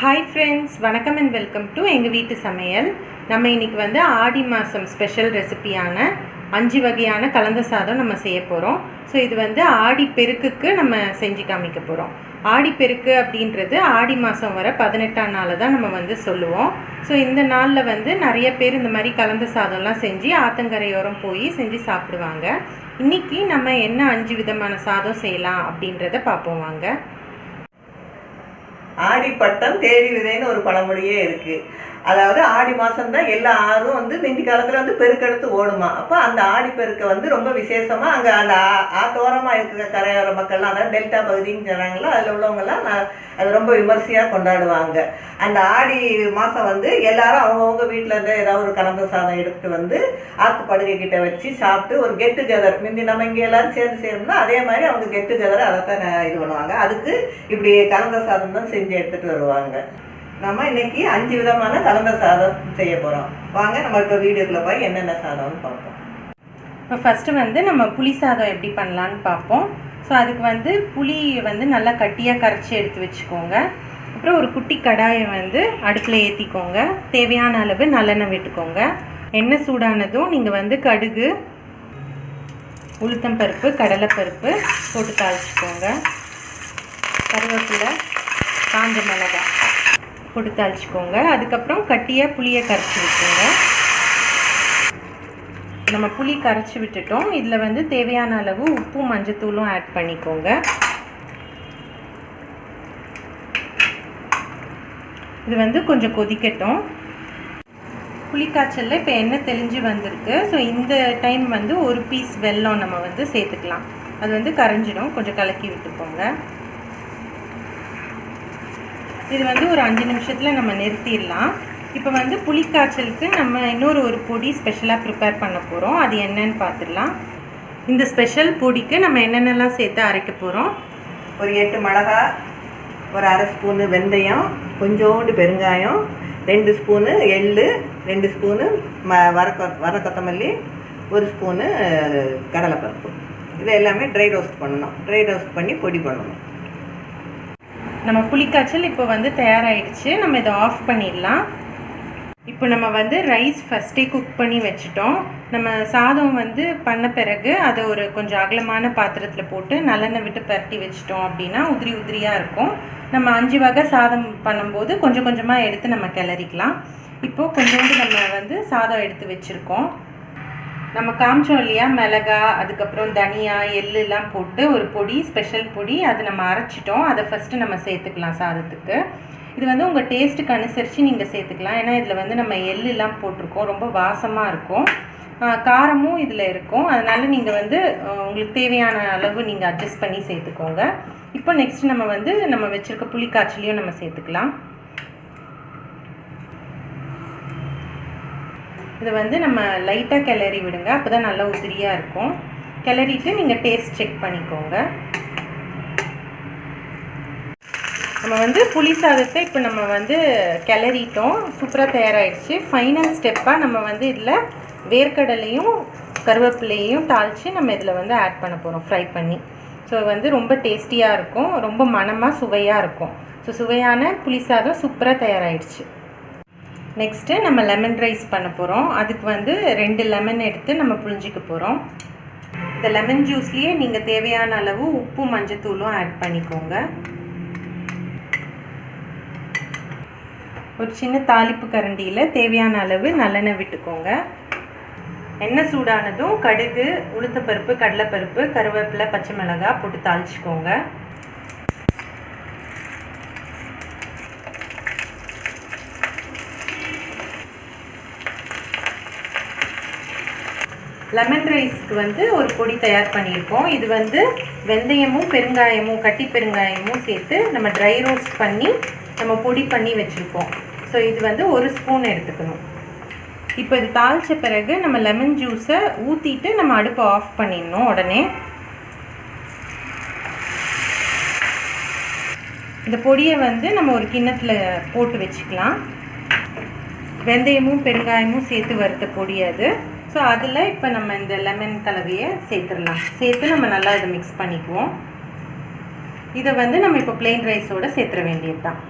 Hi friends, வணக்கம் and welcome to எங்கள் வீட்டு சமையல். நம்ம இன்றைக்கி வந்து ஆடி மாதம் ஸ்பெஷல் ரெசிபியான 5 வகையான கலந்த சாதம் நம்ம செய்ய போகிறோம். ஸோ இது வந்து ஆடி பெருக்குக்கு நம்ம செஞ்சு காமிக்க போகிறோம். ஆடி பெருக்கு அப்படின்றது ஆடி மாதம் வர 18ஆம் நாள் தான் நம்ம வந்து சொல்லுவோம். ஸோ இந்த நாளில் வந்து நிறைய பேர் இந்த மாதிரி கலந்த சாதம்லாம் செஞ்சு ஆத்தங்கரையோரம் போய் செஞ்சு சாப்பிடுவாங்க. இன்றைக்கி நம்ம என்ன 5 விதமான சாதம் செய்யலாம் அப்படின்றத பார்ப்போம் வாங்க. ஆடி பட்டம் தேடி விதைன்னு ஒரு பழமொழியே இருக்கு. அதாவது ஆடி மாதம் தான் எல்லா ஆறும் வந்து முந்தி காலத்தில் வந்து பெருக்கெடுத்து ஓடுமா. அப்போ அந்த ஆடி பெருக்கை வந்து ரொம்ப விசேஷமாக அங்கே அந்த ஆத்தோரமாக இருக்கிற கரையோர மக்கள்லாம், அதாவது டெல்டா பகுதின்னு சொல்கிறாங்களோ அதில் உள்ளவங்கெல்லாம் அது ரொம்ப விமர்சையாக கொண்டாடுவாங்க. அந்த ஆடி மாதம் வந்து எல்லாரும் அவங்கவுங்க வீட்டில் இருந்து ஏதாவது ஒரு கலந்த சாதம் எடுத்துகிட்டு வந்து ஆற்று படுகை கிட்ட வச்சு சாப்பிட்டு ஒரு கெட் டுகெதர், முந்தி நம்ம இங்கே எல்லோரும் சேர்ந்து செய்யணும்னா அதே மாதிரி அவங்க கெட் டுகெதர் அதை தான் இது பண்ணுவாங்க. அதுக்கு இப்படி கலந்த சாதம் தான் செஞ்சு எடுத்துகிட்டு வருவாங்க. நம்ம இன்னைக்கு 5 விதமான கலந்த சாதம் செய்ய போகிறோம். வாங்க நம்ம இப்போ வீடியோக்குள்ளே போய் என்னென்ன சாதம்னு பார்ப்போம். இப்போ ஃபஸ்ட்டு வந்து நம்ம புளி சாதம் எப்படி பண்ணலான்னு பார்ப்போம். ஸோ அதுக்கு வந்து புளி வந்து நல்லா கட்டியாக கரைச்சி எடுத்து வச்சுக்கோங்க. அப்புறம் ஒரு குட்டி கடாயை வந்து அடுப்பில் ஏற்றிக்கோங்க. தேவையான அளவு நல்லெண்ணெய் விட்டுக்கோங்க. எண்ணெய் சூடானதும் நீங்கள் வந்து கடுகு, உளுத்தம்பருப்பு, கடலைப்பருப்பு போட்டு தாளிச்சிக்கோங்க. கருவேப்பிலை, காஞ்ச மிளகாய் போட்டு தாளிச்சிக்கோங்க. அதுக்கப்புறம் கட்டியாக புளியை கரைச்சி விட்டுருங்க. நம்ம புளி கரைச்சி விட்டுட்டோம். இதில் வந்து தேவையான அளவு உப்பும் மஞ்சத்தூளும் ஆட் பண்ணிக்கோங்க. இது வந்து கொஞ்சம் கொதிக்கட்டும். புளிக்காய்ச்சலில் இப்போ எண்ணெய் தெளிஞ்சு வந்திருக்கு. ஸோ இந்த டைம் வந்து ஒரு பீஸ் வெல்லம் நம்ம வந்து சேர்த்துக்கலாம். அது வந்து கரைஞ்சிடும். கொஞ்சம் கலக்கி விட்டுக்கோங்க. இது வந்து ஒரு 5 நிமிஷத்தில் நம்ம நிறுத்திடலாம். இப்போ வந்து புளிக்காய்ச்சலுக்கு நம்ம ஒரு பொடி ஸ்பெஷலாக ப்ரிப்பேர் பண்ண போகிறோம். அது என்னன்னு பார்த்துடலாம். இந்த ஸ்பெஷல் பொடிக்கு நம்ம என்னென்னலாம் சேர்த்து அரைக்க போகிறோம். ஒரு 8 மிளகாய், ஒரு அரை ஸ்பூனு வெந்தயம், கொஞ்சோண்டு பெருங்காயம், 2 ஸ்பூனு எள், 2 ஸ்பூனு வர கொத்தமல்லி, 1 ஸ்பூனு கடலைப்பருப்பு. இது எல்லாமே ட்ரை ரோஸ்ட் பண்ணணும். ட்ரை ரோஸ்ட் பண்ணி பொடி பண்ணணும். நம்ம புளிக்காய்ச்சல் இப்போ வந்து தயாராகிடுச்சு. நம்ம இதை ஆஃப் பண்ணிடலாம். இப்போ நம்ம வந்து ரைஸ் ஃபஸ்ட்டே குக் பண்ணி வச்சுட்டோம். நம்ம சாதம் வந்து பண்ண பிறகு அதை ஒரு கொஞ்சம் அகலமான பாத்திரத்தில் போட்டு நல்லெண்ணெய் விட்டு பரட்டி வச்சிட்டோம் அப்படின்னா உதிரி உதிரியாக இருக்கும். நம்ம 5 வகை சாதம் பண்ணும்போது கொஞ்சம் கொஞ்சமாக எடுத்து நம்ம கிளறிக்கலாம். இப்போது கொஞ்சோண்டு நம்ம வந்து சாதம் எடுத்து வச்சுருக்கோம். நம்ம காமிச்சோம் இல்லையா, மிளகாய், அதுக்கப்புறம் தனியா, எள்ளுலாம் போட்டு ஒரு பொடி, ஸ்பெஷல் பொடி, அது நம்ம அரைச்சிட்டோம். அதை ஃபஸ்ட்டு நம்ம சேர்த்துக்கலாம் சாதத்துக்கு. இது வந்து உங்கள் டேஸ்ட்டுக்கு அனுசரித்து நீங்கள் சேர்த்துக்கலாம். ஏன்னா இதில் வந்து நம்ம எள்ளுலாம் போட்டிருக்கோம். ரொம்ப வாசமாக இருக்கும், காரமும் இதில் இருக்கும். அதனால் நீங்கள் வந்து உங்களுக்கு தேவையான அளவு நீங்கள் அட்ஜஸ்ட் பண்ணி சேர்த்துக்கோங்க. இப்போ நெக்ஸ்ட் நம்ம வந்து நம்ம வச்சுருக்க புளிக்காய்ச்சலையும் நம்ம சேர்த்துக்கலாம். இதை வந்து நம்ம லைட்டாக கிளறி விடுங்க. அப்போ தான் நல்லா உதிரியாக இருக்கும். கிளறிட்டு நீங்கள் டேஸ்ட் செக் பண்ணிக்கோங்க. நம்ம வந்து புளி சாதத்தை இப்போ நம்ம வந்து கிளறிட்டோம். சூப்பராக தயாராகிடுச்சு. ஃபைனல் ஸ்டெப்பாக நம்ம வந்து இதில் வேர்க்கடலையும் கருவேப்பிலையும் தாளித்து நம்ம இதில் வந்து ஆட் பண்ண போகிறோம், ஃப்ரை பண்ணி. ஸோ வந்து ரொம்ப டேஸ்டியாக இருக்கும், ரொம்ப மணமாக சுவையாக இருக்கும். ஸோ சுவையான புளி சாதம் சூப்பராக தயாராகிடுச்சு. நெக்ஸ்ட்டு நம்ம லெமன் ரைஸ் பண்ண போகிறோம். அதுக்கு வந்து 2 லெமன் எடுத்து நம்ம புழிஞ்சிக்க போகிறோம். இந்த லெமன் ஜூஸ்லேயே நீங்கள் தேவையான அளவு உப்பு மஞ்சத்தூளும் ஆட் பண்ணிக்கோங்க. ஒரு சின்ன தாளிப்பு கரண்டியில் தேவையான அளவு நல்லெண்ணெய் விட்டுக்கோங்க. எண்ணெய் சூடானதும் கடுகு, உளுத்தப்பருப்பு, கடலைப்பருப்பு, கருவேப்பிலை, பச்சை மிளகாய் போட்டு தாளிச்சிக்கோங்க. லெமன் ரைஸ்க்கு வந்து ஒரு பொடி தயார் பண்ணியிருக்கோம். இது வந்து வெந்தயமும் பெருங்காயமும், கட்டி பெருங்காயமும் சேர்த்து நம்ம ட்ரை ரோஸ்ட் பண்ணி நம்ம பொடி பண்ணி வச்சுருக்கோம். ஸோ இது வந்து 1 ஸ்பூன் எடுத்துக்கணும். இப்போ இது தாளித்த பிறகு நம்ம லெமன் ஜூஸை ஊற்றிட்டு நம்ம அடுப்பை ஆஃப் பண்ணிடணும். உடனே இந்த பொடியை வந்து நம்ம ஒரு கிண்ணத்தில் போட்டு வச்சுக்கலாம். வெந்தயமும் பெருங்காயமும் சேர்த்து வறுத்த பொடி அது. ஸோ அதில் இப்போ நம்ம இந்த லெமன் கலவையை சேர்த்துடலாம். சேர்த்து நம்ம நல்லா இதை மிக்ஸ் பண்ணிக்குவோம். இதை வந்து நம்ம இப்போ பிளெயின் ரைஸோடு சேர்த்துற வேண்டியது தான்.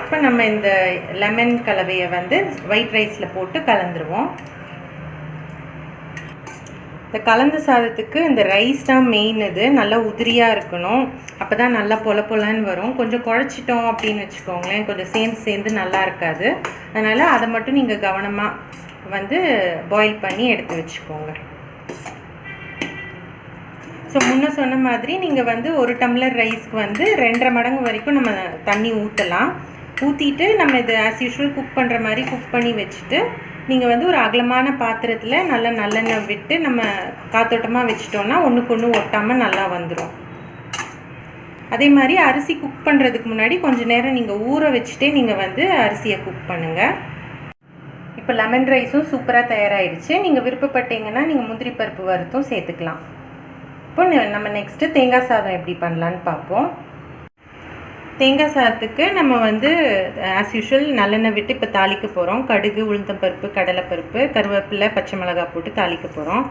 இப்போ நம்ம இந்த லெமன் கலவையை வந்து ஒயிட் ரைஸில் போட்டு கலந்துருவோம். இந்த கலந்த சாதத்துக்கு இந்த ரைஸ் தான் மெயின். இது நல்லா உதிரியாக இருக்கணும், அப்போ தான் நல்லா பொல பொலன்னு வரும். கொஞ்சம் குழச்சிட்டோம் அப்படின்னு வச்சுக்கோங்களேன், கொஞ்சம் சேர்ந்து நல்லா இருக்காது. அதனால் அதை மட்டும் நீங்கள் கவனமாக வந்து பாயில் பண்ணி எடுத்து வச்சுக்கோங்க. ஸோ முன்ன சொன்ன மாதிரி நீங்கள் வந்து 1 டம்ளர் ரைஸ்க்கு வந்து 2.5 மடங்கு வரைக்கும் நம்ம தண்ணி ஊற்றலாம். ஊற்றிட்டு நம்ம இது ஆஸ் யூஷுவல் குக் பண்ணுற மாதிரி குக் பண்ணி வச்சுட்டு நீங்கள் வந்து ஒரு அகலமான பாத்திரத்தில் நல்லா நல்லெண்ணெய் விட்டு நம்ம காத்தோட்டமாக வச்சிட்டோன்னா ஒன்றுக்கு ஒன்று ஒட்டாமல் நல்லா வந்துடும். அதே மாதிரி அரிசி குக் பண்ணுறதுக்கு முன்னாடி கொஞ்சம் நேரம் நீங்கள் ஊற வச்சுட்டே நீங்கள் வந்து அரிசியை குக் பண்ணுங்கள். இப்போ லெமன் ரைஸும் சூப்பராக தயாராகிடுச்சு. நீங்கள் விருப்பப்பட்டீங்கன்னா நீங்கள் முந்திரி பருப்பு வறுத்தும் சேர்த்துக்கலாம். இப்போ நம்ம நெக்ஸ்ட்டு தேங்காய் சாதம் எப்படி பண்ணலான்னு பார்ப்போம். தேங்காய் சாதத்துக்கு நம்ம வந்து ஆஸ் யூஷுவல் நல்லெண்ணெய் விட்டு இப்போ தாளிக்க போகிறோம். கடுகு, உளுந்தம்பருப்பு, கடலைப்பருப்பு, கருவேப்பிலை, பச்சை மிளகாய் போட்டு தாளிக்க போகிறோம்.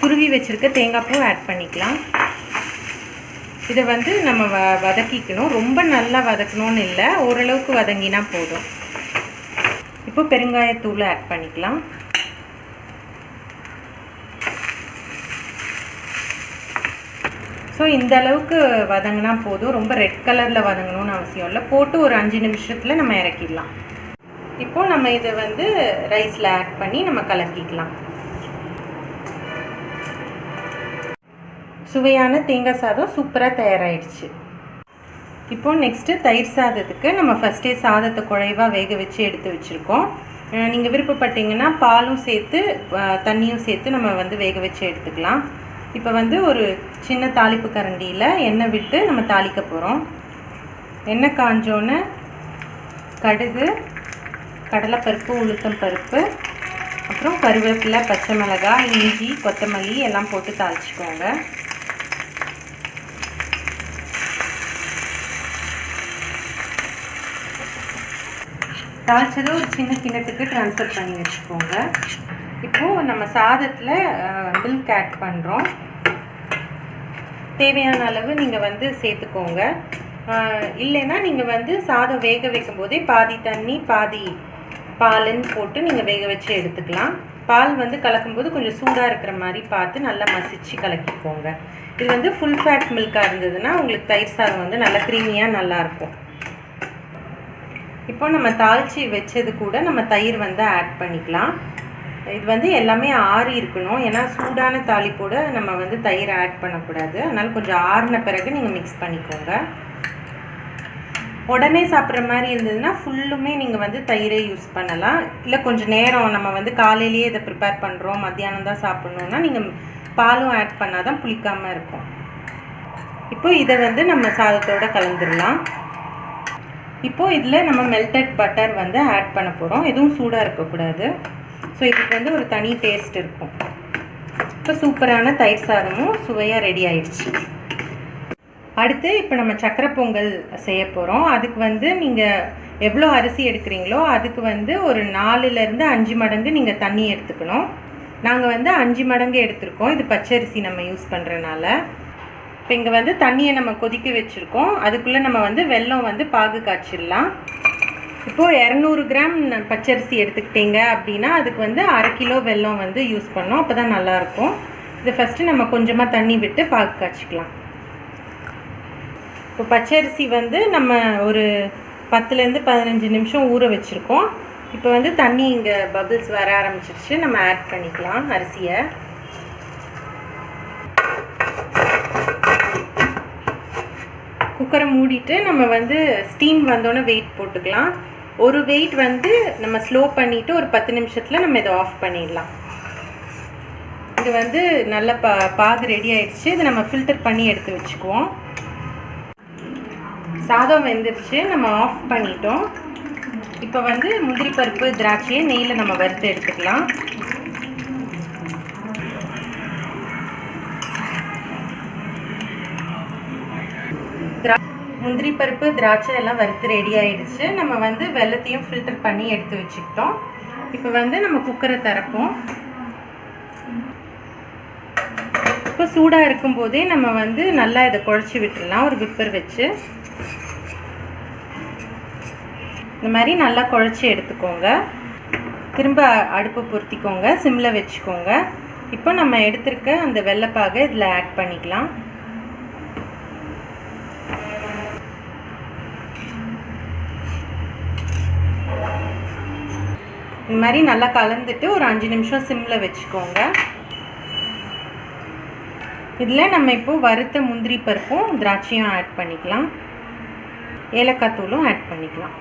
துருவி வச்சுருக்க தேங்காய் பூ ஆட் பண்ணிக்கலாம். இதை வந்து நம்ம வதக்கிக்கணும். ரொம்ப நல்லா வதக்கணும்னு இல்லை, ஓரளவுக்கு வதங்கினா போதும். இப்போ பெருங்காயத்தூள் ஆட் பண்ணிக்கலாம். ஸோ இந்த அளவுக்கு வதங்கினா போதும், ரொம்ப ரெட் கலரில் வதங்கணும்னு அவசியம் இல்லை. போட்டு ஒரு 5 நிமிஷத்தில் நம்ம இறக்கிடலாம். இப்போது நம்ம இதை வந்து ரைஸில் ஆட் பண்ணி நம்ம கலக்கிக்கலாம். சுவையான தேங்காய் சாதம் சூப்பராக தயாராகிடுச்சு. இப்போது நெக்ஸ்ட்டு தயிர் சாதத்துக்கு நம்ம ஃபஸ்ட்டே சாதத்தை குழைவாக வேக வச்சு எடுத்து வச்சுருக்கோம். நீங்கள் விருப்பப்பட்டீங்கன்னா பாலும் சேர்த்து தண்ணியும் சேர்த்து நம்ம வந்து வேக வச்சு எடுத்துக்கலாம். இப்போ வந்து ஒரு சின்ன தாளிப்பு கரண்டியில் எண்ணெய் விட்டு நம்ம தாளிக்க போகிறோம். எண்ணெய் காஞ்சோன்னு கடுகு, கடலைப்பருப்பு, உளுத்தம் பருப்பு, அப்புறம் கருவேப்பிலை, பச்சை மிளகாய், இஞ்சி, கொத்தமல்லி எல்லாம் போட்டு தாளிச்சுக்கோங்க. தாளிச்சதை ஒரு சின்ன கிண்ணத்துக்கு ட்ரான்ஸ்ஃபர் பண்ணி வச்சுக்கோங்க. இப்போது நம்ம சாதத்தில் மில்க் ஆட் பண்ணுறோம். தேவையான அளவு நீங்கள் வந்து சேர்த்துக்கோங்க. இல்லைன்னா நீங்கள் வந்து சாதம் வேக வைக்கும் போதே பாதி தண்ணி பாதி பாலுன்னு போட்டு நீங்கள் வேக வச்சு எடுத்துக்கலாம். பால் வந்து கலக்கும்போது கொஞ்சம் சூடாக இருக்கிற மாதிரி பார்த்து நல்லா மசிச்சு கலக்கிக்கோங்க. இது வந்து ஃபுல் ஃபேட் மில்காக இருந்ததுன்னா உங்களுக்கு தயிர் சாதம் வந்து நல்லா க்ரீமியாக நல்லாயிருக்கும். இப்போ நம்ம தாளித்து வச்சது கூட நம்ம தயிர் வந்து ஆட் பண்ணிக்கலாம். இது வந்து எல்லாமே ஆறி இருக்கணும், ஏன்னா சூடான தாளிப்போட நம்ம வந்து தயிர் ஆட் பண்ணக்கூடாது. அதனால் கொஞ்சம் ஆறின பிறகு நீங்கள் மிக்ஸ் பண்ணிக்கோங்க. உடனே சாப்பிட்ற மாதிரி இருந்ததுன்னா ஃபுல்லுமே நீங்கள் வந்து தயிரை யூஸ் பண்ணலாம். இல்லை கொஞ்சம் நேரம் நம்ம வந்து காலையிலேயே இதை ப்ரிப்பேர் பண்ணுறோம், மத்தியானம் தான் சாப்பிட்ணுன்னா நீங்கள் பாலும் ஆட் பண்ணால் தான் புளிக்காமல் இருக்கும். இப்போ இதை வந்து நம்ம சாதத்தோடு கலந்துடலாம். இப்போது இதில் நம்ம மெல்டட் பட்டர் வந்து ஆட் பண்ண போகிறோம். எதுவும் சூடாக இருக்கக்கூடாது. ஸோ இதுக்கு வந்து ஒரு தனி டேஸ்ட் இருக்கும். இப்போ சூப்பரான தயிர் சாதமும் சுவையாக ரெடி ஆயிடுச்சு. அடுத்து இப்போ நம்ம சக்கரை பொங்கல் செய்ய போகிறோம். அதுக்கு வந்து நீங்கள் எவ்வளோ அரிசி எடுக்கிறீங்களோ அதுக்கு வந்து ஒரு 4லேருந்து 5 மடங்கு நீங்கள் தண்ணி எடுத்துக்கணும். நாங்கள் வந்து 5 மடங்கு எடுத்துருக்கோம். இது பச்சரிசி நம்ம யூஸ் பண்ணுறனால. இப்போ இங்கே வந்து தண்ணியை நம்ம கொதிக்க வச்சுருக்கோம். அதுக்குள்ளே நம்ம வந்து வெல்லம் வந்து பாகு காய்ச்சிடலாம். இப்போது 200 கிராம் பச்சரிசி எடுத்துக்கிட்டீங்க அப்படின்னா அதுக்கு வந்து 1/2 கிலோ வெல்லம் வந்து யூஸ் பண்ணோம். அப்போ தான் நல்லாயிருக்கும். இதை ஃபஸ்ட்டு நம்ம கொஞ்சமாக தண்ணி விட்டு பாகு காய்ச்சிக்கலாம். இப்போ பச்சரிசி வந்து நம்ம ஒரு 10லேருந்து 15 நிமிஷம் ஊற வச்சுருக்கோம். இப்போ வந்து தண்ணி இங்கே பபிள்ஸ் வர ஆரம்பிச்சிருச்சு. நம்ம ஆட் பண்ணிக்கலாம் அரிசியை. குக்கரை மூடிட்டு நம்ம வந்து ஸ்டீம் வந்தோன்னே வெயிட் போட்டுக்கலாம். ஒரு வெயிட் வந்து நம்ம ஸ்லோ பண்ணிவிட்டு ஒரு 10 நிமிஷத்தில் நம்ம இதை ஆஃப் பண்ணிடலாம். இது வந்து நல்ல பாகு ரெடி ஆயிடுச்சு. இதை நம்ம ஃபில்டர் பண்ணி எடுத்து வச்சுக்குவோம். சாதம் வெந்துருச்சு, நம்ம ஆஃப் பண்ணிட்டோம். இப்போ வந்து முந்திரி பருப்பு, திராட்சையை நெய்யில் நம்ம வறுத்து எடுத்துக்கலாம். முந்திரி பருப்பு, திராட்சை எல்லாம் வறுத்து ரெடி ஆயிடுச்சு. நம்ம வந்து வெல்லத்தையும் ஃபில்டர் பண்ணி எடுத்து வச்சுக்கிட்டோம். இப்போ வந்து நம்ம குக்கரை திறப்போம். இப்போ சூடாக இருக்கும்போதே நம்ம வந்து நல்லா இதை குழச்சி விட்டுடலாம் ஒரு விப்பர் வச்சு. இந்த மாதிரி நல்லா குழச்சி எடுத்துக்கோங்க. திரும்ப அடுப்பு பொருத்திக்கோங்க, சிம்மில் வச்சுக்கோங்க. இப்போ நம்ம எடுத்துருக்க அந்த வெள்ளைப்பாகை இதில் ஆட் பண்ணிக்கலாம். இந்த மாதிரி நல்லா கலந்துட்டு ஒரு 5 நிமிஷம் சிம்மில் வச்சுக்கோங்க. இதில் நம்ம இப்போது வறுத்த முந்திரி பருப்பும் திராட்சையும் ஆட் பண்ணிக்கலாம். ஏலக்காய் தூளும் ஆட் பண்ணிக்கலாம்.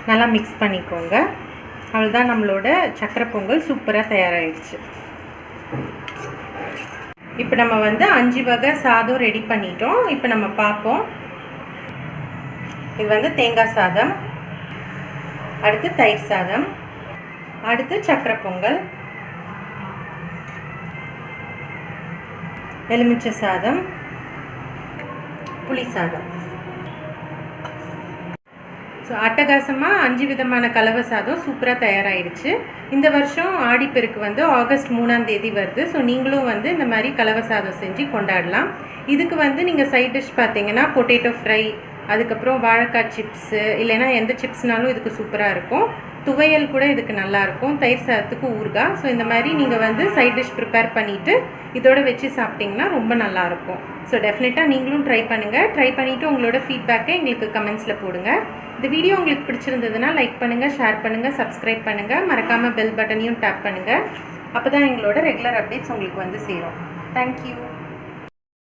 நல்லா மிக்ஸ் பண்ணிக்கோங்க. அவ்வளோதான், நம்மளோட சக்கரை பொங்கல் சூப்பராக தயாராகிடுச்சு. இப்போ நம்ம வந்து 5 வகை சாதம் ரெடி பண்ணிட்டோம். இப்போ நம்ம பார்ப்போம். இது வந்து தேங்காய் சாதம், அடுத்து தயிர் சாதம், அடுத்து சக்கரை பொங்கல், எலுமிச்சை சாதம், புளி சாதம். ஸோ அட்டகாசமாக 5 விதமான கலவை சாதம் சூப்பராக தயாராகிடுச்சு. இந்த வருஷம் ஆடிப்பெருக்கு வந்து ஆகஸ்ட் 3ஆம் தேதி வருது. ஸோ நீங்களும் வந்து இந்த மாதிரி கலவை சாதம் செஞ்சு கொண்டாடலாம். இதுக்கு வந்து நீங்கள் சைட் டிஷ் பார்த்தீங்கன்னா பொட்டேட்டோ ஃப்ரை, அதுக்கப்புறம் வாழைக்காய் சிப்ஸு, இல்லைன்னா எந்த சிப்ஸ்னாலும் இதுக்கு சூப்பராக இருக்கும். துவையல் கூட இதுக்கு நல்லாயிருக்கும். தயிர் சாதத்துக்கு ஊறுகாய். ஸோ இந்த மாதிரி நீங்கள் வந்து சைட் டிஷ் ப்ரிப்பேர் பண்ணிவிட்டு இதோட வச்சு சாப்பிட்டிங்கன்னா ரொம்ப நல்லாயிருக்கும். ஸோ டெஃபினட்டாக நீங்களும் ட்ரை பண்ணுங்கள். ட்ரை பண்ணிவிட்டு உங்களோட ஃபீட்பேக்கை எங்களுக்கு கமெண்ட்ஸில் போடுங்க. இந்த வீடியோ உங்களுக்கு பிடிச்சிருந்ததுன்னா லைக் பண்ணுங்கள், ஷேர் பண்ணுங்கள், சப்ஸ்கிரைப் பண்ணுங்கள். மறக்காமல் பெல் பட்டனையும் டேப் பண்ணுங்கள். அப்போ தான் எங்களோட ரெகுலர் அப்டேட்ஸ் உங்களுக்கு வந்து சேரும். தேங்க்யூ.